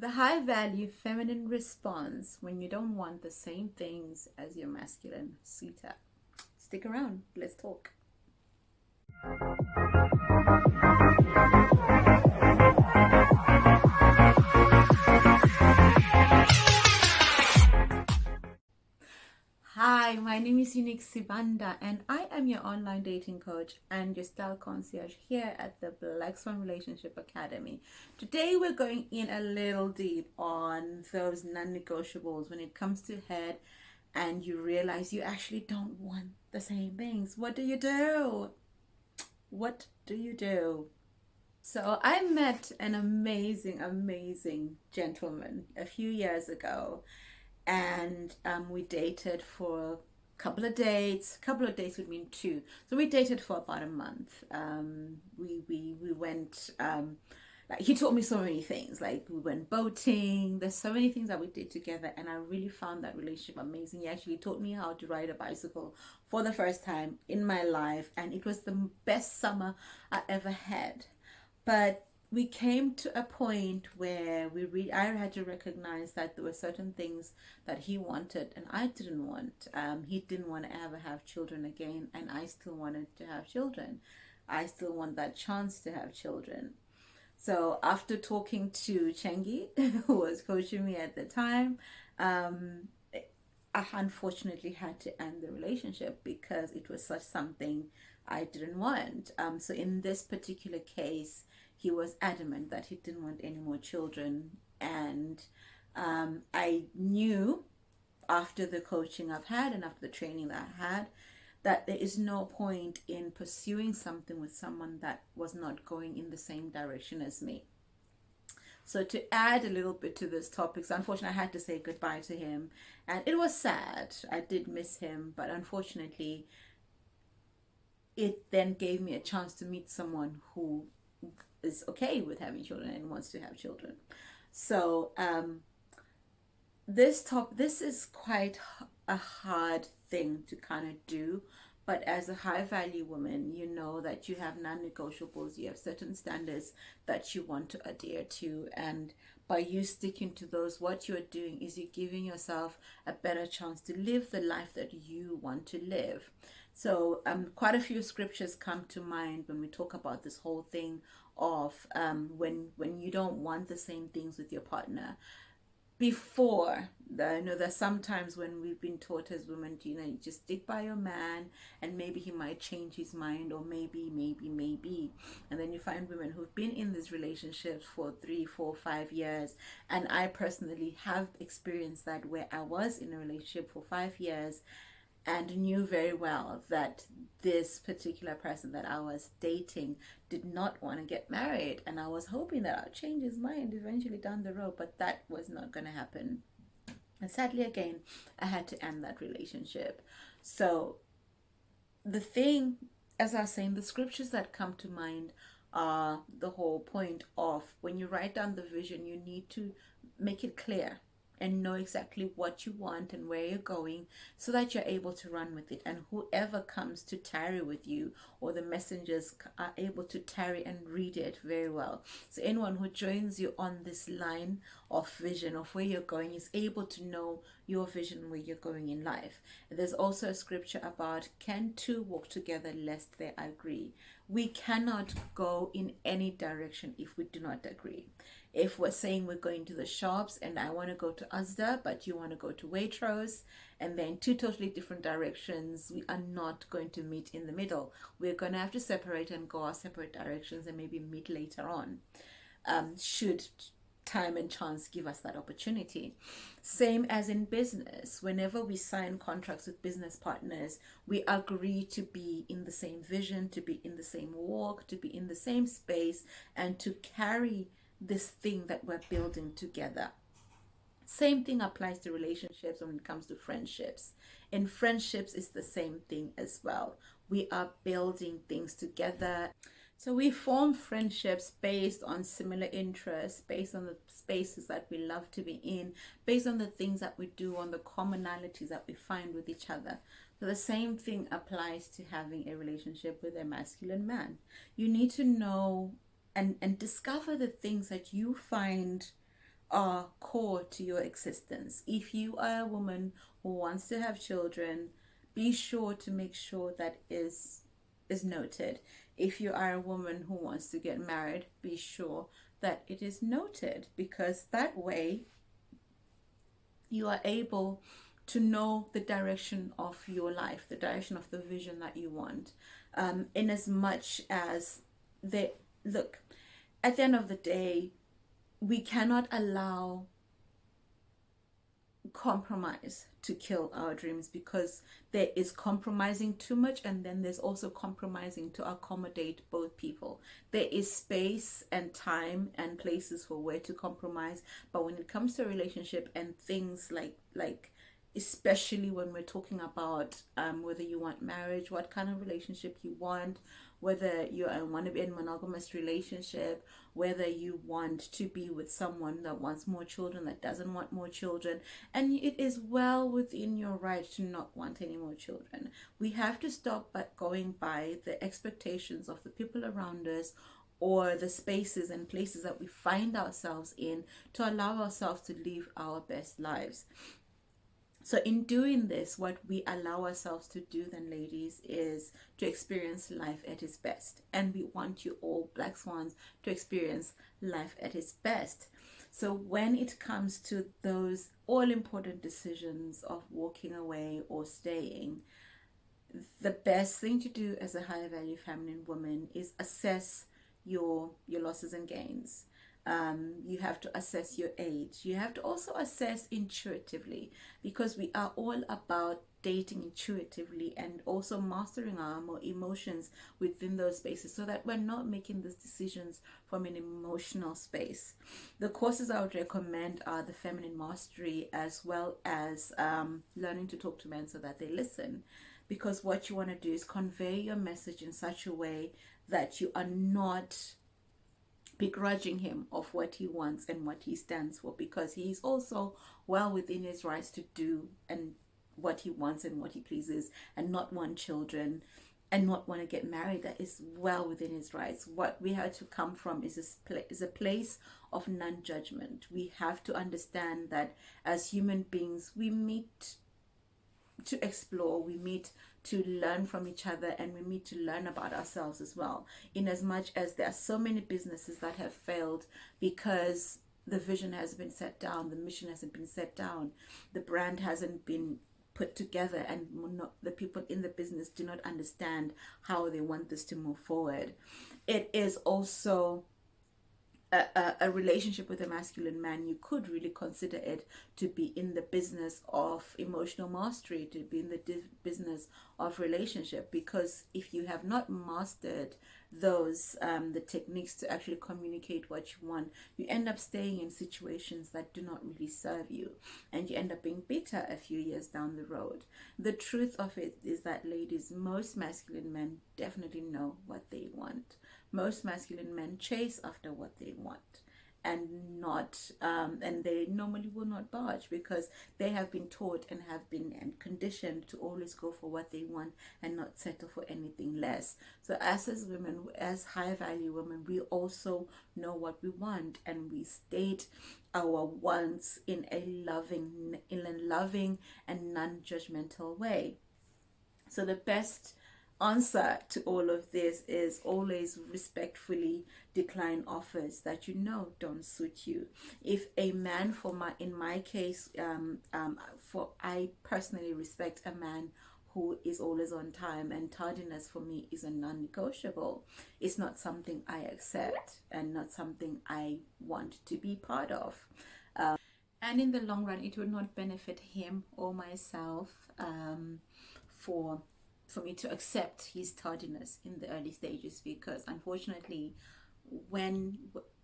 The high value feminine response when you don't want the same things as your masculine suitor. Stick around, let's talk. Hi, my name is Unique Sibanda, and I am your online dating coach and your style concierge here at the Black Swan Relationship Academy. Today, we're going in a little deep on those non-negotiables when it comes to head, and you realize you actually don't want the same things. What do you do? What do you do? So I met an amazing gentleman a few years ago, and we dated for a couple of dates would mean two, so we dated for about a month. We went, like, he taught me so many things, like we went boating. There's so many things that we did together, and I really found that relationship amazing. He actually taught me how to ride a bicycle for the first time in my life, and it was the best summer I ever had. But we came to a point where I had to recognize that there were certain things that he wanted and I didn't want. He didn't want to ever have children again, and I still wanted to have children. I still want that chance to have children. So after talking to Chengi, who was coaching me at the time, um, I unfortunately had to end the relationship because it was such something I didn't want. So in this particular case, he was adamant that he didn't want any more children, and I knew after the coaching I've had and after the training that I had that there is no point in pursuing something with someone that was not going in the same direction as me. So to add a little bit to this topic, so unfortunately I had to say goodbye to him, and it was sad. I did miss him, but unfortunately it then gave me a chance to meet someone who is okay with having children and wants to have children. So this is quite a hard thing to kind of do, but as a high value woman, you know that you have non-negotiables, you have certain standards that you want to adhere to, and by you sticking to those, what you're doing is you're giving yourself a better chance to live the life that you want to live. So quite a few scriptures come to mind when we talk about this whole thing of when you don't want the same things with your partner. Before, I know that sometimes when we've been taught as women, you just stick by your man, and maybe he might change his mind, or maybe, and then you find women who've been in these relationships for 3, 4, 5 years. And I personally have experienced that, where I was in a relationship for 5 years and knew very well that this particular person that I was dating did not want to get married, and I was hoping that I'd change his mind eventually down the road, but that was not going to happen. And sadly, again, I had to end that relationship. So the thing, as I was saying, the scriptures that come to mind are the whole point of when you write down the vision, you need to make it clear and know exactly what you want and where you're going, so that you're able to run with it. And whoever comes to tarry with you, or the messengers, are able to tarry and read it very well. So anyone who joins you on this line of vision of where you're going is able to know your vision, where you're going in life. And there's also a scripture about, can two walk together lest they agree? We cannot go in any direction if we do not agree. If we're saying we're going to the shops and I want to go to Asda, but you want to go to Waitrose, and then two totally different directions, we are not going to meet in the middle. We're going to have to separate and go our separate directions, and maybe meet later on, should time and chance give us that opportunity. Same as in business. Whenever we sign contracts with business partners, we agree to be in the same vision, to be in the same walk, to be in the same space, and to carry this thing that we're building together. Same thing applies to relationships when it comes to friendships. In friendships, it's the same thing as well. We are building things together. So we form friendships based on similar interests, based on the spaces that we love to be in, based on the things that we do, on the commonalities that we find with each other. So the same thing applies to having a relationship with a masculine man. You need to know and discover the things that you find are core to your existence. If you are a woman who wants to have children, be sure to make sure that is noted. If you are a woman who wants to get married, be sure that it is noted, because that way you are able to know the direction of your life, the direction of the vision that you want. In as much as they look, at the end of the day, we cannot allow compromise to kill our dreams, because there is compromising too much, and then there's also compromising to accommodate both people. There is space and time and places for where to compromise, but when it comes to a relationship and things like especially when we're talking about whether you want marriage, what kind of relationship you want, whether you want to be in a monogamous relationship, whether you want to be with someone that wants more children, that doesn't want more children, and it is well within your right to not want any more children. We have to stop going by the expectations of the people around us, or the spaces and places that we find ourselves in, to allow ourselves to live our best lives. So in doing this, what we allow ourselves to do then, ladies, is to experience life at its best. And we want you all, Black Swans, to experience life at its best. So when it comes to those all important decisions of walking away or staying, the best thing to do as a higher value feminine woman is assess your losses and gains. You have to assess your age. You have to also assess intuitively, because we are all about dating intuitively and also mastering our emotions within those spaces, so that we're not making these decisions from an emotional space. The courses I would recommend are the Feminine Mastery, as well as learning to talk to men so that they listen, because what you want to do is convey your message in such a way that you are not begrudging him of what he wants and what he stands for, because he is also well within his rights to do and what he wants and what he pleases, and not want children and not want to get married. That is well within his rights. What we have to come from is a place of non-judgment. We have to understand that as human beings, we meet to explore, we meet to learn from each other, and we meet to learn about ourselves as well. In as much as there are so many businesses that have failed because the vision hasn't been set down, the mission hasn't been set down, the brand hasn't been put together, and the people in the business do not understand how they want this to move forward. It is also a relationship with a masculine man. You could really consider it to be in the business of emotional mastery, to be in the business of relationship, because if you have not mastered those the techniques to actually communicate what you want, you end up staying in situations that do not really serve you, and you end up being bitter a few years down the road. The truth of it is that, ladies, most masculine men definitely know what they want. Most masculine men chase after what they want, and not and they normally will not budge, because they have been taught and have been conditioned to always go for what they want and not settle for anything less. So as women, as high value women, we also know what we want, and we state our wants in a loving and non-judgmental way. So the best answer to all of this is always respectfully decline offers that you know don't suit you. If a man, in my case, I personally respect a man who is always on time, and tardiness for me is a non-negotiable. It's not something I accept, and not something I want to be part of. And in the long run, it would not benefit him or myself for me to accept his tardiness in the early stages, because unfortunately,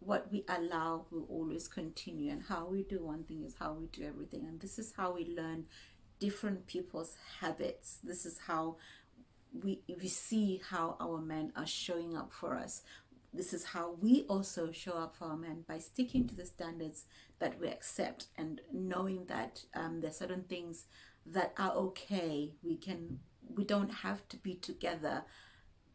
what we allow will always continue, and how we do one thing is how we do everything. And this is how we learn different people's habits. This is how we see how our men are showing up for us. This is how we also show up for our men, by sticking to the standards that we accept, and knowing that there are certain things that are okay. We don't have to be together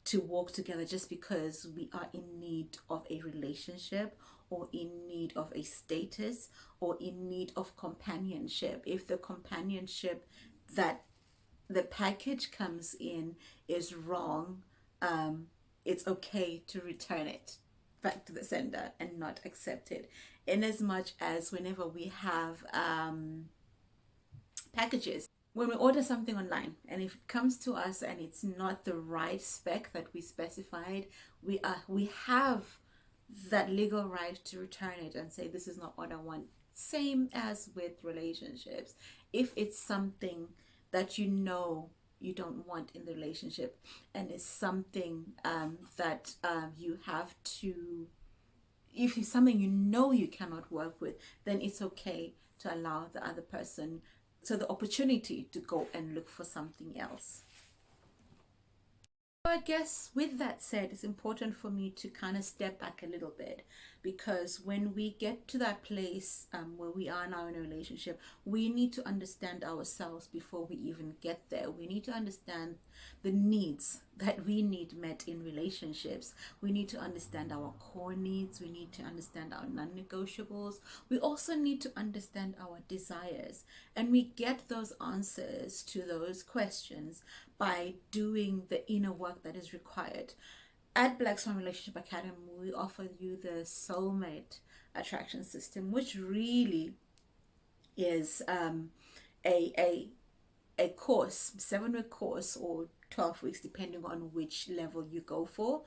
to walk together just because we are in need of a relationship, or in need of a status or in need of companionship. If the companionship that the package comes in is wrong, it's okay to return it back to the sender and not accept it. In as much as whenever we have packages, when we order something online and if it comes to us and it's not the right spec that we specified, we have that legal right to return it and say this is not what I want. Same as with relationships. If it's something that you know you don't want in the relationship and it's something that you have to, if it's something you know you cannot work with, then it's okay to allow the other person so the opportunity to go and look for something else. I guess with that said, it's important for me to kind of step back a little bit, because when we get to that place where we are now in a relationship, we need to understand ourselves before we even get there. We need to understand the needs that we need met in relationships. We need to understand our core needs. We need to understand our non-negotiables. We also need to understand our desires. And we get those answers to those questions by doing the inner work that is required. At Black Swan Relationship Academy, we offer you the Soulmate attraction system, which really is a course, 7-week course or 12 weeks, depending on which level you go for,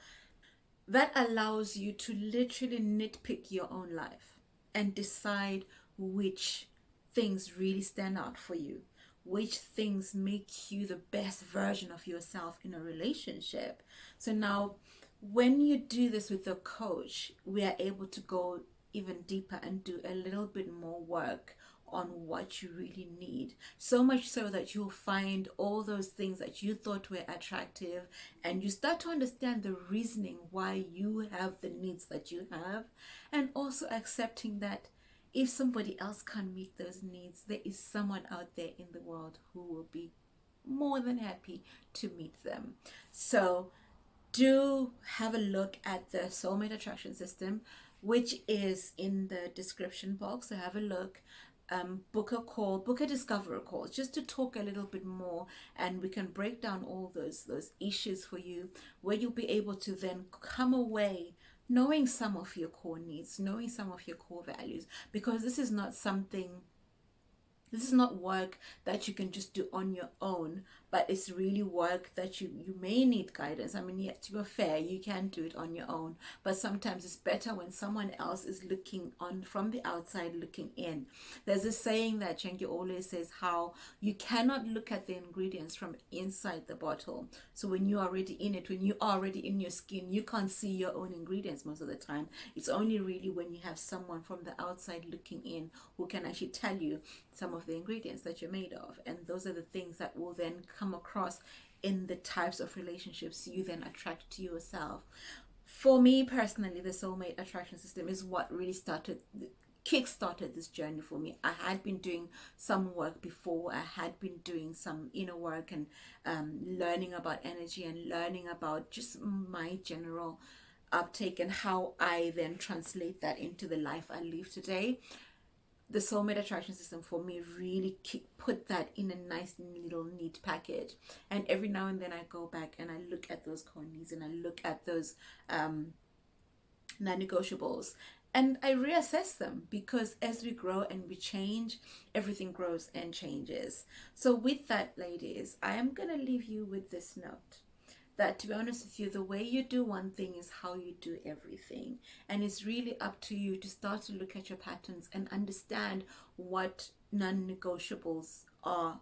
that allows you to literally nitpick your own life and decide which things really stand out for you, which things make you the best version of yourself in a relationship. So now when you do this with a coach, we are able to go even deeper and do a little bit more work on what you really need, so much so that you'll find all those things that you thought were attractive, and you start to understand the reasoning why you have the needs that you have, and also accepting that if somebody else can't meet those needs, there is someone out there in the world who will be more than happy to meet them. So do have a look at the Soulmate Attraction System, which is in the description box. So have a look. Book a call, book a discovery call, just to talk a little bit more, and we can break down all those issues for you, where you'll be able to then come away knowing some of your core needs, knowing some of your core values, because this is not work that you can just do on your own, but it's really work that you may need guidance. I mean, yet to be fair, you can do it on your own, but sometimes it's better when someone else is looking on from the outside, looking in. There's a saying that Chengi always says, how you cannot look at the ingredients from inside the bottle. So when you're already in it, when you're already in your skin, you can't see your own ingredients most of the time. It's only really when you have someone from the outside looking in who can actually tell you some of the ingredients that you're made of, and those are the things that will then come across in the types of relationships you then attract to yourself. For me personally, the Soulmate Attraction System is what really kick-started this journey for me. I had been doing some work before. I had been doing some inner work and learning about energy and learning about just my general uptake and how I then translate that into the life I live today. The Soulmate Attraction System for me really put that in a nice little neat package. And every now and then I go back and I look at those core needs and I look at those non-negotiables, and I reassess them, because as we grow and we change, everything grows and changes. So with that, ladies, I am going to leave you with this note. That, to be honest with you, the way you do one thing is how you do everything. And it's really up to you to start to look at your patterns and understand what non-negotiables are,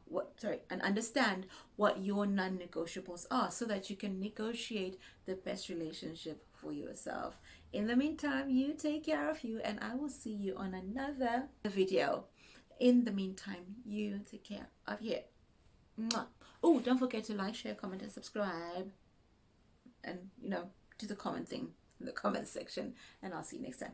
and understand what your non-negotiables are, so that you can negotiate the best relationship for yourself. In the meantime, you take care of you, and I will see you on another video. In the meantime, you take care of you. Oh, don't forget to like, share, comment, and subscribe. And, do the comment thing in the comment section. And I'll see you next time.